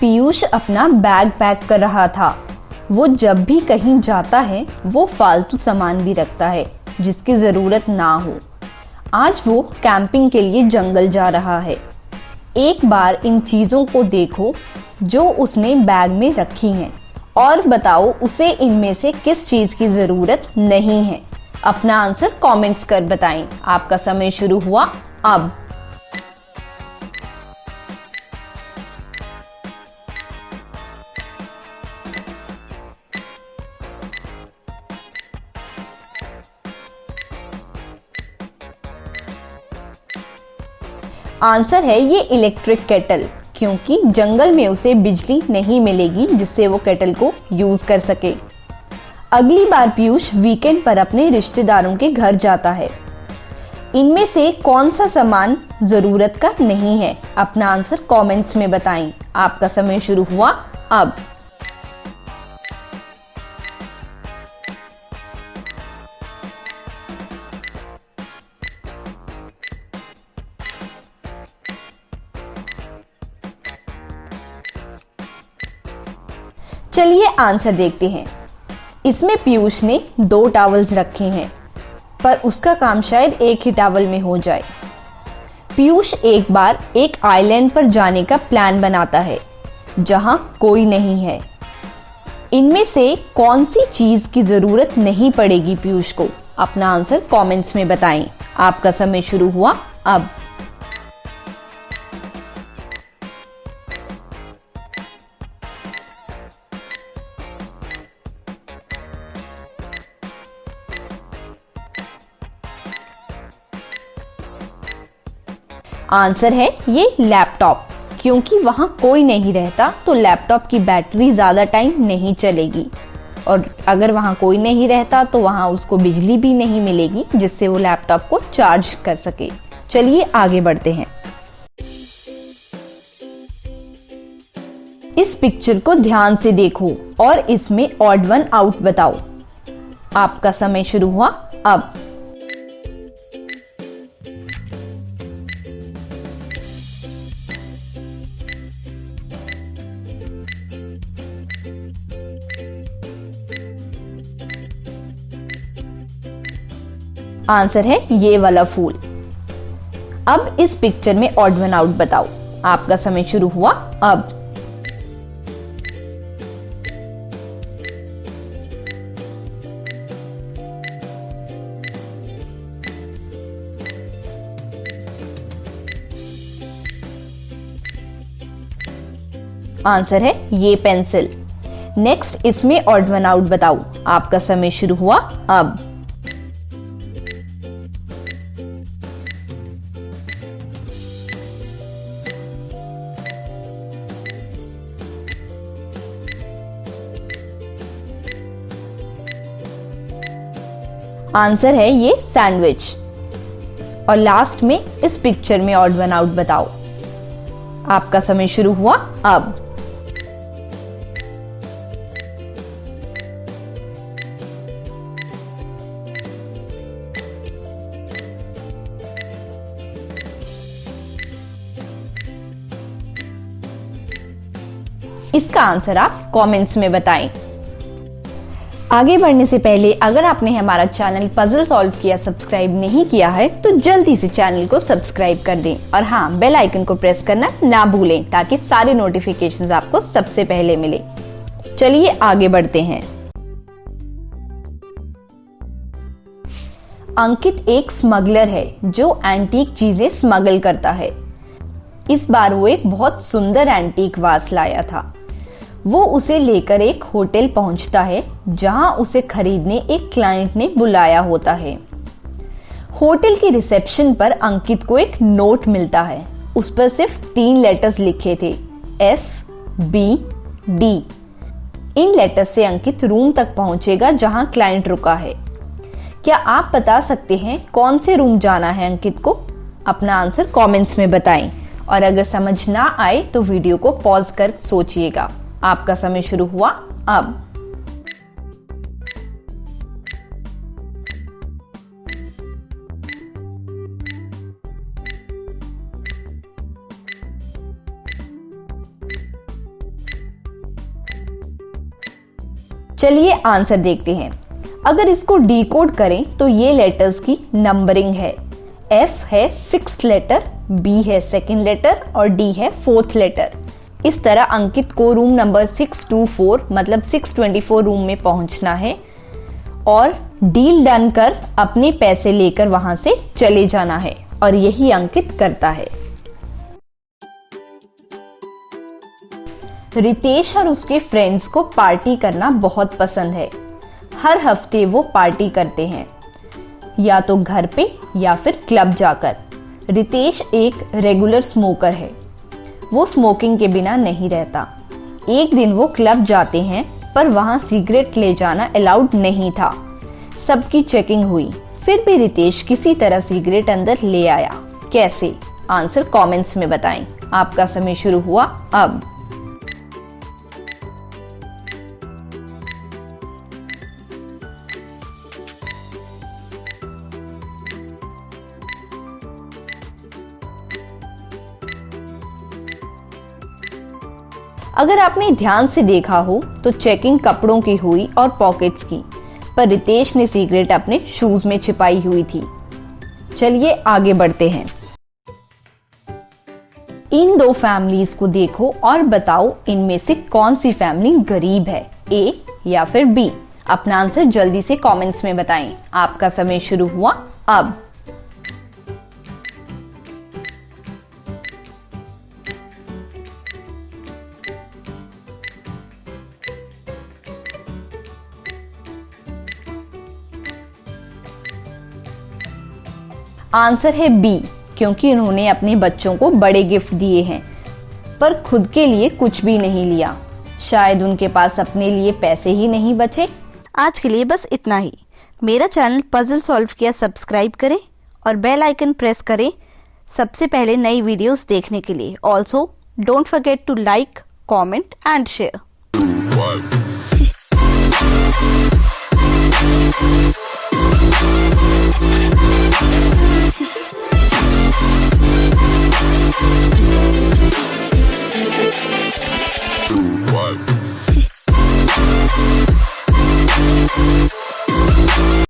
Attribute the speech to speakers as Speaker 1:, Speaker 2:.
Speaker 1: पीयूष अपना bag pack कर रहा था। वो जब भी कहीं जाता है वो फालतू सामान भी रखता है जिसकी जरूरत ना हो। आज वो कैंपिंग के लिए जंगल जा रहा है। एक बार इन चीजों को देखो जो उसने बैग में रखी हैं और बताओ उसे इनमें से किस चीज की जरूरत नहीं है। अपना आंसर कमेंट्स कर बताएं। आपका समय शुरू हुआ अब। आंसर है ये इलेक्ट्रिक केटल, क्योंकि जंगल में उसे बिजली नहीं मिलेगी जिससे वो केटल को यूज कर सके। अगली बार पीयूष वीकेंड पर अपने रिश्तेदारों के घर जाता है। इनमें से कौन सा सामान जरूरत का नहीं है? अपना आंसर कमेंट्स में बताएं। आपका समय शुरू हुआ अब। चलिए आंसर देखते हैं। इसमें पीयूष ने 2 टॉवल्स रखे हैं, पर उसका काम शायद एक ही टॉवल में हो जाए। पीयूष एक बार एक आइलैंड पर जाने का प्लान बनाता है जहां कोई नहीं है। इनमें से कौन सी चीज की जरूरत नहीं पड़ेगी पीयूष को? अपना आंसर कमेंट्स में बताएं। आपका समय शुरू हुआ अब। आंसर है ये लैपटॉप, क्योंकि वहां कोई नहीं रहता तो लैपटॉप की बैटरी ज्यादा टाइम नहीं चलेगी, और अगर वहां कोई नहीं रहता तो वहां उसको बिजली भी नहीं मिलेगी जिससे वो लैपटॉप को चार्ज कर सके। चलिए आगे बढ़ते हैं। इस पिक्चर को ध्यान से देखो और इसमें ऑड वन आउट बताओ। आपका समय शुरू हुआ अब। आंसर है ये वाला फूल। अब इस पिक्चर में ऑड वन आउट बताओ। आपका समय शुरू हुआ अब। आंसर है ये पेंसिल। नेक्स्ट इसमें ऑड वन आउट बताओ। आपका समय शुरू हुआ अब। आंसर है ये सैंडविच। और लास्ट में इस पिक्चर में ऑड वन आउट बताओ। आपका समय शुरू हुआ अब। इसका आंसर आप कमेंट्स में बताएं। आगे बढ़ने से पहले अगर आपने हमारा चैनल पजल सॉल्व किया सब्सक्राइब नहीं किया है तो जल्दी से चैनल को सब्सक्राइब कर दें और हाँ, बेल आइकन को प्रेस करना ना भूलें ताकि सारे नोटिफिकेशंस आपको सबसे पहले मिले। चलिए आगे बढ़ते हैं। अंकित एक स्मगलर है जो एंटीक चीजें स्मगल करता है। इस बार वो एक बहुत सुंदर एंटीक वास लाया था। वो उसे लेकर एक होटल पहुंचता है जहां उसे खरीदने एक क्लाइंट ने बुलाया होता है। होटल की रिसेप्शन पर अंकित को एक नोट मिलता है। उस पर सिर्फ 3 लेटर्स लिखे थे, FBD। इन लेटर्स से अंकित रूम तक पहुंचेगा जहां क्लाइंट रुका है। क्या आप बता सकते हैं कौन से रूम जाना है अंकित को? अपना आंसर कमेंट्स में बताएं और अगर समझ ना आए तो वीडियो को पॉज कर सोचिएगा। आपका समय शुरू हुआ अब। चलिए आंसर देखते हैं। अगर इसको डिकोड करें तो ये लेटर्स की नंबरिंग है। F है 6th लेटर, B है 2nd लेटर और D है 4th लेटर। इस तरह अंकित को रूम नंबर 624 मतलब 624 रूम में पहुंचना है और डील डन कर अपने पैसे लेकर वहां से चले जाना है, और यही अंकित करता है। रितेश और उसके फ्रेंड्स को पार्टी करना बहुत पसंद है। हर हफ्ते वो पार्टी करते हैं, या तो घर पे या फिर क्लब जाकर। रितेश एक रेगुलर स्मोकर है, वो स्मोकिंग के बिना नहीं रहता। एक दिन वो क्लब जाते हैं पर वहां सिगरेट ले जाना अलाउड नहीं था। सबकी चेकिंग हुई, फिर भी रितेश किसी तरह सिगरेट अंदर ले आया। कैसे? आंसर कमेंट्स में बताएं। आपका समय शुरू हुआ अब। अगर आपने ध्यान से देखा हो तो चेकिंग कपड़ों की हुई और पॉकेट्स की, पर रितेश ने सिगरेट अपने शूज में छिपाई हुई थी। चलिए आगे बढ़ते हैं। इन दो फैमिलीज को देखो और बताओ इनमें से कौन सी फैमिली गरीब है, ए या फिर बी। अपना आंसर जल्दी से कमेंट्स में बताएं। आपका समय शुरू हुआ अब। आंसर है बी, क्योंकि उन्होंने अपने बच्चों को बड़े गिफ्ट दिए हैं पर खुद के लिए कुछ भी नहीं लिया। शायद उनके पास अपने लिए पैसे ही नहीं बचे।
Speaker 2: आज के लिए बस इतना ही। मेरा चैनल पजल सॉल्व किया सब्सक्राइब करें और बेल आइकन प्रेस करें सबसे पहले नई वीडियोस देखने के लिए। Also don't forget to like, comment and share.